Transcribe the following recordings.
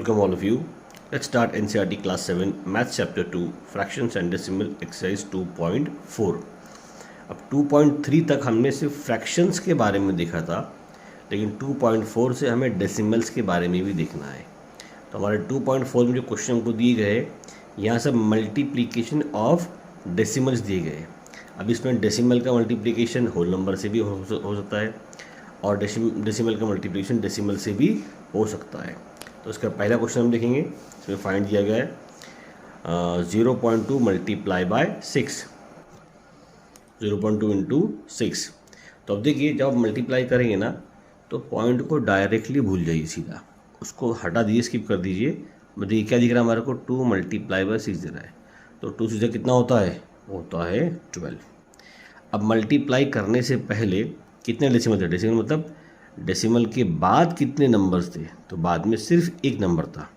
Welcome all of you. Let's start NCERT Class 7 Maths Chapter 2 Fractions and Decimal Exercise 2.4. अब 2.3 तक हमने सिर्फ fractions के बारे में देखा था, लेकिन 2.4 से हमें डेसिमल्स के बारे में भी देखना है। तो हमारे 2.4 में जो क्वेश्चन हमको दिए गए, यहाँ सब मल्टीप्लिकेशन ऑफ डेसिमल्स दिए गए। अब इसमें डेसिमल का मल्टीप्लिकेशन होल नंबर से भी हो सकता है और डेसिमल का मल्टीप्लिकेशन डेसिमल से भी हो सकता है। तो इसका पहला क्वेश्चन हम देखेंगे। इसमें फाइंड दिया गया है 0.2 मल्टीप्लाई बाय 6, 0.2 इंटू 6। तो अब देखिए, जब आप मल्टीप्लाई करेंगे ना तो पॉइंट को डायरेक्टली भूल जाइए, सीधा उसको हटा दीजिए, स्किप कर दीजिए। देखिए क्या दिख रहा है हमारे को, 2 मल्टीप्लाई बाय 6 दे रहा है। तो 2 से कितना होता है, होता है 12। अब मल्टीप्लाई करने से पहले कितने डेसिमल थे, डेसिमल मतलब डेसिमल के बाद कितने नंबर्स थे, तो बाद में सिर्फ एक नंबर था।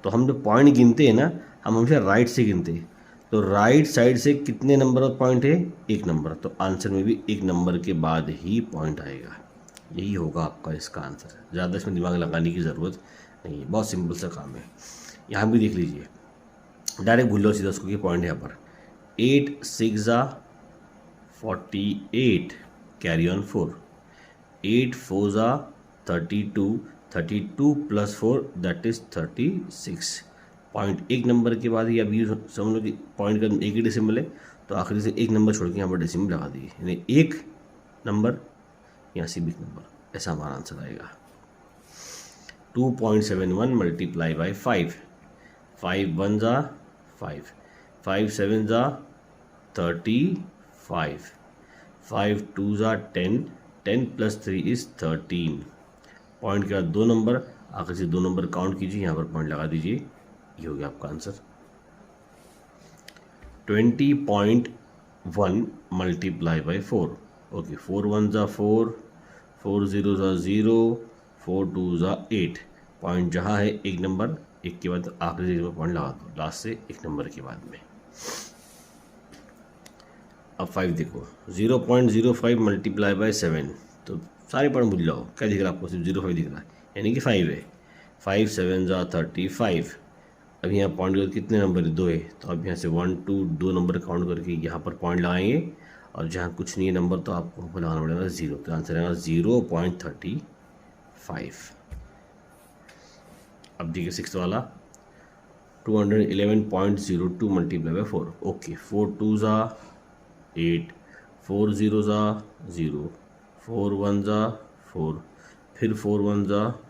तो हम जो पॉइंट गिनते हैं ना, हम हमेशा राइट से गिनते हैं। तो राइट साइड से कितने नंबर ऑफ पॉइंट है, एक नंबर। तो आंसर में भी एक नंबर के बाद ही पॉइंट आएगा। यही होगा आपका इसका आंसर। ज़्यादा इसमें दिमाग लगाने की ज़रूरत नहीं है, बहुत सिंपल सा काम है। यहाँ भी देख लीजिए, डायरेक्ट भूल लो सीधा उसको कि पॉइंट है यहाँ पर। 8 6 48 carry on 4, 8 4 32, 32 plus 4 that is 36। Point एक नंबर के बाद ही अभी समझ लो कि पॉइंट का एक ही डेसिमल है, तो आखिरी से एक नंबर छोड़ के यहाँ पर डेसिमल लगा दिए, यानी एक नंबर यहाँ से भी एक नंबर। ऐसा हमारा आंसर आएगा। 2.71 multiply by 5, 5 1 5, 5 7 35, 5 2 10, 10 plus 3 is 13। Point के बाद दो नंबर, आखिर से दो नंबर काउंट कीजिए, यहाँ पर पॉइंट लगा दीजिए। ये हो गया आपका answer. 20.1 multiply by 4, okay 4 1 4, 4 0 0, 4 2 8। Point जहाँ है एक नंबर, एक के बाद आखिरी से पॉइंट लगा दो, लास्ट से एक नंबर के बाद में। अब 5 देखो, 0.05 मल्टीप्लाई बाई 7, तो सारे पॉइंट भूल जाओ। क्या दिख रहा है आपको, सिर्फ 0.5 दिख रहा है, यानी कि 5 है। 5 7 35। अब यहाँ पॉइंट कितने नंबर है, 2 है। तो अब यहाँ से 1 2 2 नंबर काउंट करके यहाँ पर पॉइंट लगाएंगे, और जहाँ कुछ नहीं है नंबर तो आपको लगाना पड़ेगा 0। तो आंसर आएगा 0.35। अब देखिए 6 वाला, 211.02 मल्टीप्लाई बाई 4, ओके 4 2 8, 4 0 0, 4 1 4, फिर 4 1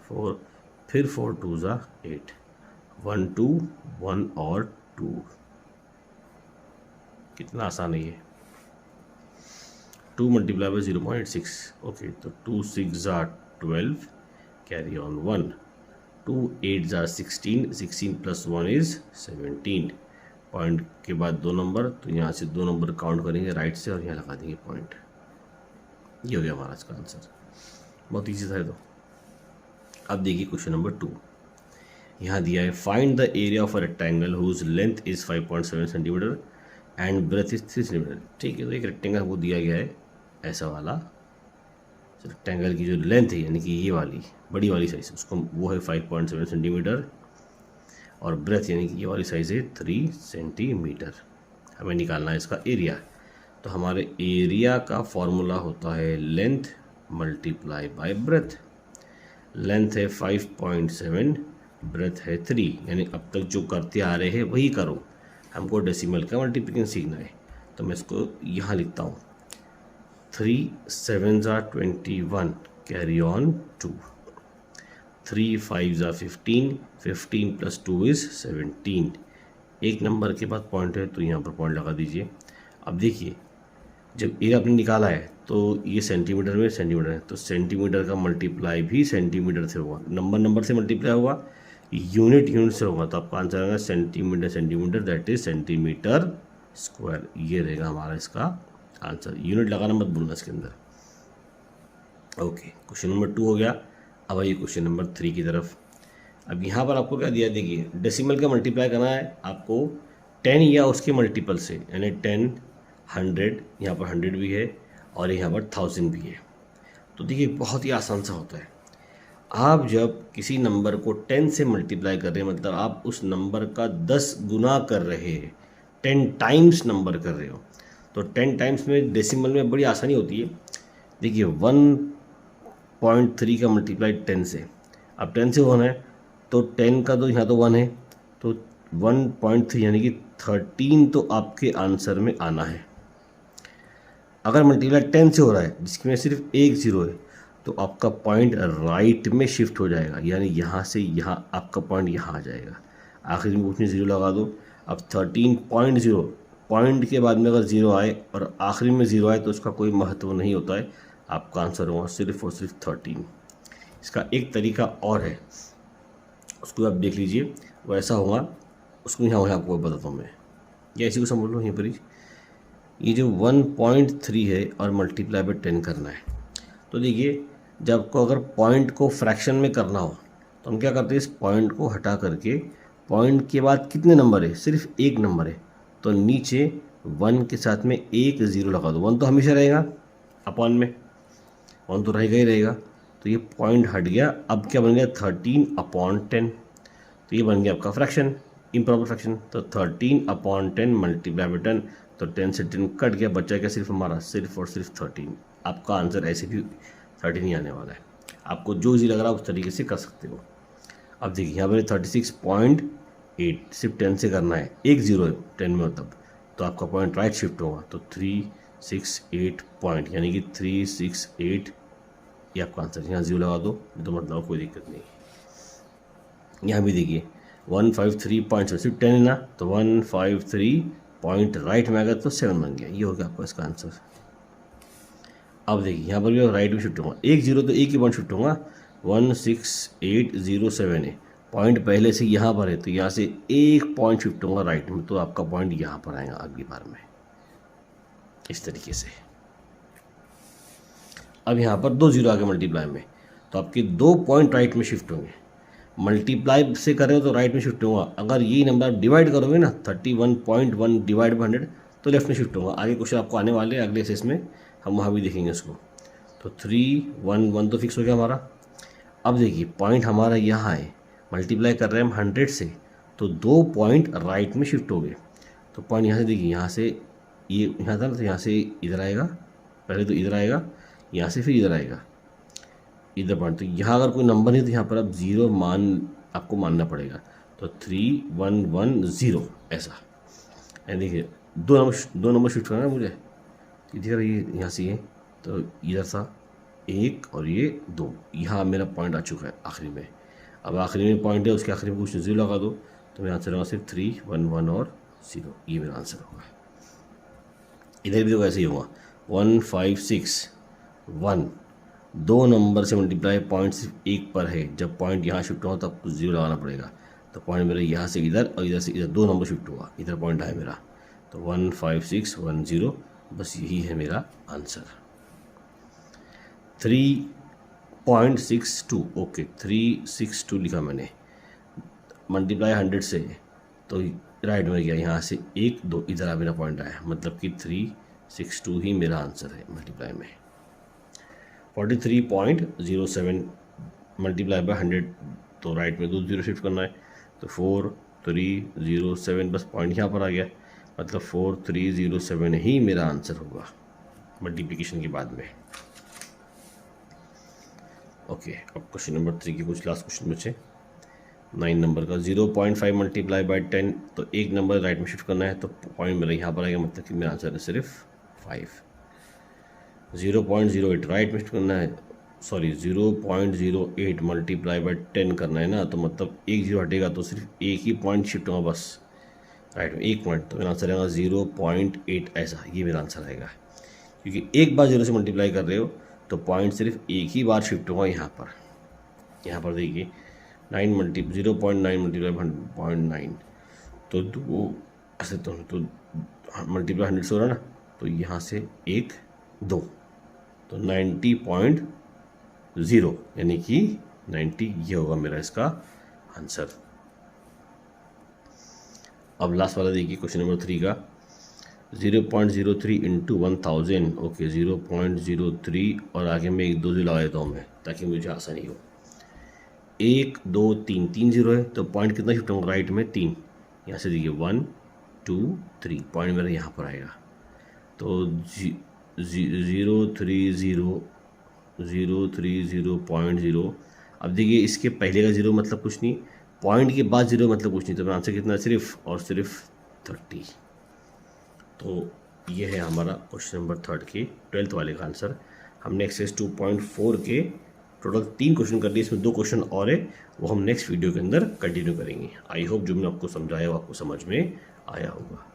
4, फिर 4 2 8, 1 2 1 और 2। कितना आसान है ये। 2 मल्टीप्लाई बाई 0.6, ओके तो 2 6 12 carry on 1, 2 8 16, 16 plus 1 is 17। Point के बाद दो नंबर, तो यहाँ से दो नंबर काउंट करेंगे राइट से और यहाँ लगा देंगे पॉइंट। ये हो गया हमारा इसका आंसर। बहुत ईजी था ये तो। अब देखिए क्वेश्चन नंबर 2। यहाँ दिया है find the area of a rectangle whose length is 5.7 centimetre and breadth is 3 centimetre. ठीक है, तो एक रेक्टेंगल को दिया गया है ऐसा वाला। रेक्टेंगल की जो लेंथ है, यानी कि ये वाली बड़ी वाली साइज, उसको वो है 5.7 सेंटीमीटर, और ब्रेथ यानी कि ये वाली साइज़ है 3 सेंटीमीटर। हमें निकालना है इसका एरिया। तो हमारे एरिया का फॉर्मूला होता है length multiply by breath. Length है 5.7, ब्रेथ है 3, यानी अब तक जो करते आ रहे हैं वही करो, हमको डेसिमल का मल्टीप्लिकेशन सीखना है। तो मैं इसको यहाँ लिखता हूँ, 3 7 21 कैरी ऑन 2, 3 5 15, 15 प्लस 2 इज़ 17। एक नंबर के बाद पॉइंट है, तो यहाँ पर पॉइंट लगा दीजिए। अब देखिए, जब एरिया आपने निकाला है तो ये सेंटीमीटर में सेंटीमीटर है, तो सेंटीमीटर का मल्टीप्लाई भी सेंटीमीटर से होगा। नंबर से मल्टीप्लाई हुआ, यूनिट से होगा, तो आपका आंसर आएगा centimetre that is centimetre square. ये रहेगा हमारा इसका आंसर। यूनिट लगाना मत भूलना इसके अंदर। ओके, क्वेश्चन नंबर 2 हो गया। अब आइए क्वेश्चन नंबर 3 की तरफ। अब यहाँ पर आपको क्या दिया, देखिए डेसिमल का मल्टीप्लाई करना है आपको 10 या उसके मल्टीपल से, यानी 10 100, यहाँ पर 100 भी है और यहाँ पर 1000 भी है। तो देखिए बहुत ही आसान सा होता है। आप जब किसी नंबर को 10 से मल्टीप्लाई कर रहे हैं, मतलब आप उस नंबर का 10 गुना कर रहे हैं, 10 टाइम्स नंबर कर रहे हो, तो 10 टाइम्स में डेसिमल में बड़ी आसानी होती है। देखिए 1.3 का मल्टीप्लाई 10 से, अब 10 से 1 है तो 10 का तो यहाँ तो 1 है, तो 1.3 यानी कि 13 तो आपके आंसर में आना है। अगर मल्टीप्लाई 10 से हो रहा है जिसमें सिर्फ एक जीरो है, तो आपका पॉइंट राइट में शिफ्ट हो जाएगा, यानी यहाँ से यहाँ आपका पॉइंट यहाँ आ जाएगा। आखिर में उसमें ज़ीरो लगा दो। अब 13.0 पॉइंट के बाद में अगर ज़ीरो आए और आखिरी में ज़ीरो आए तो उसका कोई महत्व नहीं होता है, आपका आंसर होगा सिर्फ और सिर्फ 13। इसका एक तरीका और है, उसको आप देख लीजिए, वो ऐसा होगा, उसको यहाँ आपको बताता हूँ मैं, या इसी को समझ लो यहीं पर ही। ये जो 1.3 है और मल्टीप्लाई बाय 10 करना है, तो देखिए जब आपको अगर पॉइंट को फ्रैक्शन में करना हो तो हम क्या करते हैं, इस पॉइंट को हटा करके पॉइंट के बाद कितने नंबर है, सिर्फ एक नंबर है, तो नीचे 1 के साथ में एक ज़ीरो लगा दो। 1 तो हमेशा रहेगा, अपॉन में 1 तो रहेगा ही रहेगा, तो ये पॉइंट हट गया। अब क्या बन गया, 13/10, तो ये बन गया आपका फ्रैक्शन, इम्प्रॉपर फ्रैक्शन। तो 13/10 मल्टीप्लाई बाय 10, तो 10 से 10 कट गया, बचा क्या सिर्फ हमारा, सिर्फ और सिर्फ 13। आपका आंसर ऐसे भी 13 ही आने वाला है। आपको जो इजी लग रहा है उस तरीके से कर सकते हो। अब देखिए यहाँ पर 36.8 सिर्फ 10 से करना है, एक जीरो है 10 में मतलब, तो आपका पॉइंट राइट शिफ्ट होगा, तो 368 पॉइंट, यानी कि 368 ये आपका आंसर। यहाँ जीरो लगा दो तो मतलब कोई दिक्कत नहीं। यहाँ भी देखिए 153 पॉइंट, सिर्फ 10 है ना, तो 153 पॉइंट राइट में आ गया तो 7 बन गया, ये हो गया आपका इसका आंसर। अब देखिए यहाँ पर भी राइट में शिफ्ट होगा, एक जीरो तो एक ही पॉइंट शिफ्ट होगा, 16807 है, पॉइंट पहले से यहाँ पर है, तो यहाँ से एक पॉइंट शिफ्ट होगा राइट में, तो आपका पॉइंट यहाँ पर आएगा अगली बार में, इस तरीके से। अब यहाँ पर 2 जीरो आ गए मल्टीप्लाई में, तो आपके 2 पॉइंट राइट में शिफ्ट होंगे। मल्टीप्लाई से कर रहे हो तो राइट में शिफ्ट होगा, अगर ये नंबर आप डिवाइड करोगे ना 31.1 डिवाइड बाई 100 तो लेफ्ट में शिफ्ट होगा। आगे क्वेश्चन आपको आने वाले हैं अगले सेस में, हम वहाँ भी देखेंगे इसको। तो 311 तो फिक्स हो गया हमारा। अब देखिए पॉइंट हमारा यहाँ है, मल्टीप्लाई कर रहे हैं हम 100 से, तो 2 पॉइंट राइट में शिफ्ट हो गए। तो पॉइंट यहाँ से देखिए, यहाँ से ये यहाँ था, तो यहाँ से इधर आएगा, पहले तो इधर आएगा, यहाँ से फिर इधर आएगा, इधर पॉइंट। तो यहाँ अगर कोई नंबर नहीं तो यहाँ पर अब जीरो आपको मानना पड़ेगा, तो 3110 ऐसा। यानी देखिए दो नंबर शिफ्ट करना है मुझे, इधर ये यहाँ से ये, तो इधर था एक और ये 2, यहाँ मेरा पॉइंट आ चुका है आखिरी में। अब आखिरी में पॉइंट है, उसके आखिरी में कुछ जीरो लगा दो, तो मेरा आंसर होगा सिर्फ 311 और 0, ये मेरा आंसर होगा। इधर भी तो ऐसे ही होगा, 1561, 2 नंबर से मल्टीप्लाई, पॉइंट सिर्फ एक पर है, जब पॉइंट यहाँ शिफ्ट होगा तब कुछ जीरो लगाना पड़ेगा, तो पॉइंट मेरा यहाँ से इधर और इधर से इधर 2 नंबर शिफ्ट हुआ, इधर पॉइंट आया मेरा, तो 15610, बस यही है मेरा आंसर। 3.62, ओके 362 लिखा मैंने, मल्टीप्लाई 100 से, तो राइट में गया, यहाँ से 1 2 इधर आ मेरा पॉइंट आया, मतलब कि 362 ही मेरा आंसर है मल्टीप्लाई में। 43.07 मल्टीप्लाई बाय 100, तो राइट में 2 जीरो शिफ्ट करना है, तो 4307, बस पॉइंट यहाँ पर आ गया, मतलब 4307 ही मेरा आंसर होगा मल्टीप्लिकेशन के बाद में। ओके, अब क्वेश्चन नंबर 3 की कुछ लास्ट क्वेश्चन बचे, 9 नंबर का। 0.5 मल्टीप्लाई बाय 10, तो एक नंबर राइट में शिफ्ट करना है, तो पॉइंट मेरा यहाँ पर आएगा, मतलब कि मेरा आंसर है सिर्फ 5। 0.08 राइट में शिफ्ट करना है, सॉरी 0.08 मल्टीप्लाई बाय 10 करना है ना, तो मतलब एक जीरो हटेगा तो सिर्फ एक ही पॉइंट शिफ्ट होगा बस राइट में, एक पॉइंट, तो मेरा आंसर आएगा 0.8 ऐसा, ये मेरा आंसर आएगा। क्योंकि एक बार जीरो से मल्टीप्लाई कर रहे हो तो पॉइंट सिर्फ एक ही बार शिफ्ट होगा यहाँ पर। यहाँ पर देखिए 0.9 मल्टीप्लाई 0.9, तो 2 ऐसे, तो मल्टीप्लाई 100 से हो रहा ना, तो यहाँ से 1 2, तो 90.0, यानी कि 90, ये होगा मेरा इसका आंसर। अब लास्ट वाला देखिए क्वेश्चन नंबर 3 का। 0.03 इंटू 1000, ओके 0.03, और आगे में 1 2 लगा देता हूँ मैं ताकि मुझे आसानी हो। 1 2 3 3 0 है, तो पॉइंट कितना शिफ्ट होगा राइट में 3, यहाँ से देखिए 1 2 3 पॉइंट मेरा यहाँ पर आएगा। तो 0 3 0 अब देखिए इसके पहले का 0 मतलब कुछ नहीं, पॉइंट के बाद 0 मतलब कुछ नहीं, तो आंसर कितना सिर्फ और सिर्फ 30। तो ये है हमारा क्वेश्चन नंबर 3 के 12th वाले का आंसर। हमने एक्सरसाइज 2.4 के टोटल 3 क्वेश्चन कर लिए, इसमें 2 क्वेश्चन और है, वो हम नेक्स्ट वीडियो के अंदर कंटिन्यू करेंगे। आई होप जो मैंने आपको समझाया वो आपको समझ में आया होगा।